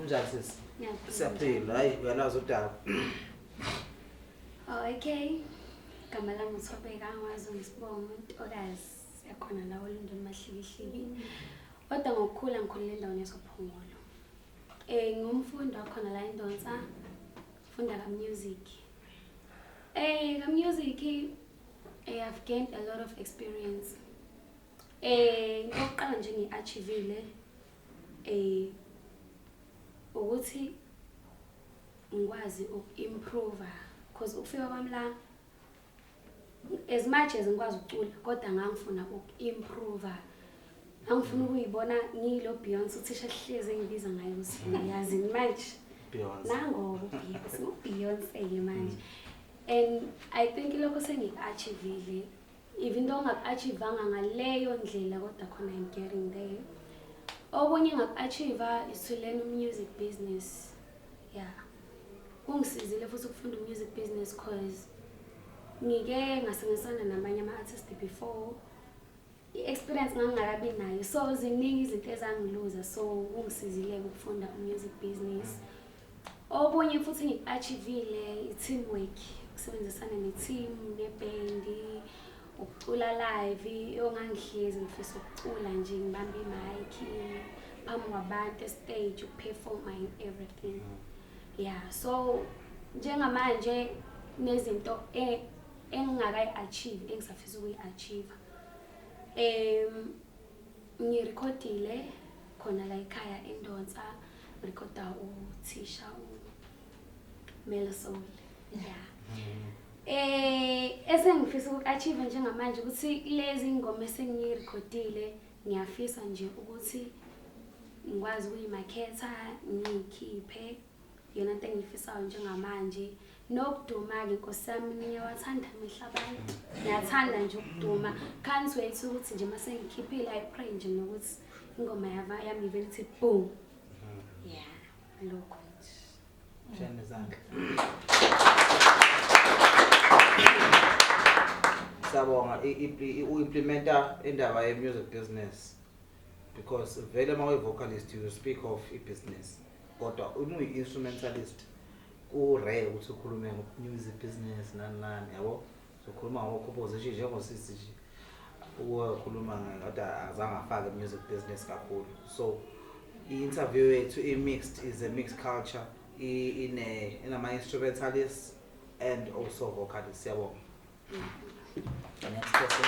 Kunjani sisi? Siyaphila, hayi uyalazi udaba. Okay. Gama lami uThobeka ngwazi ngisibonga uNtokazi yakhona la eLondon Mahlikihliki. Kodwa ngokukhula ngikhulele endaweni yasoPhongolo. Ngumfundi wakhona la eNdonsa. Funda ka music. Ka music I've gained a lot of experience. Ngokuqala nje ngiachievile ukuthi ngikwazi ukimprove because ukufika kwami la as much as ngikwazi ukucula kodwa ngangifuna ukimprove. Angifuna ukuyibona ngilo Beyonce uthisha ehleze ngibiza ngayo ukuthi yazi manje Beyonce. nango Beyonce manje. And I think lokho sengiachievile even though ngakuachievanga ngaleyo ndlela kodwa khona I'm getting there. Okunye ngakuachieve is to learn music business. Yeah. Kungisizile futhi ukufunda music business cause ngike ngasebenzisana namanye ama-artists before. I-experience ngangakabi nayo so ziningi izinto ezangiluza so kungisizile ukufunda music business. Okunye futhi ngiachievile i-teamwork, ukusebenzisana ne-team, ne-band, ukucula live, ongangihlezi ngifisa ukucula nje ngibambe i-mic, phambi kwabantu stage, ukuperforma and everything. Yeah, so njengamanje nezinto engingakayi-achieve engisafisa ukuyi-achieve. Ngirecordile khona la ekhaya eNdonsa, ngirecorda uThisha uMelsoul. Yeah. Esengifisa uku-achieve njengamanje ukuthi lezi ngoma esengiyirecordile ngiyafisa nje ukuthi ngikwazi ukuyimaketha ngiyikhiphe. Yona into engiyifisayo njengamanje nokuduma-ke Nkosi yami niyawathanda amehla abantu. Ngiyathanda nje ukuduma. Can't wait ukuthi nje mase ngikhiphile I pray nje nokuthi ingoma yami ivele ithi boom. Yeah, lokho nje. Shane izandla. Sabonga u-implementa indaba ye-music business because vele uma uyi-vocalist you speak of i-business. Kodwa uma uyi-instrumentalist ku-rare ukuthi ukhulume ngo-music business nani yabo. Sokhuluma ngo-composition njengosisi nje. Ukhuluma kodwa azange afake music business kakhulu. So i-interview yethu i-mixed is a mixed culture inama-instrumentalists and also vocalists. Yabo. The next person.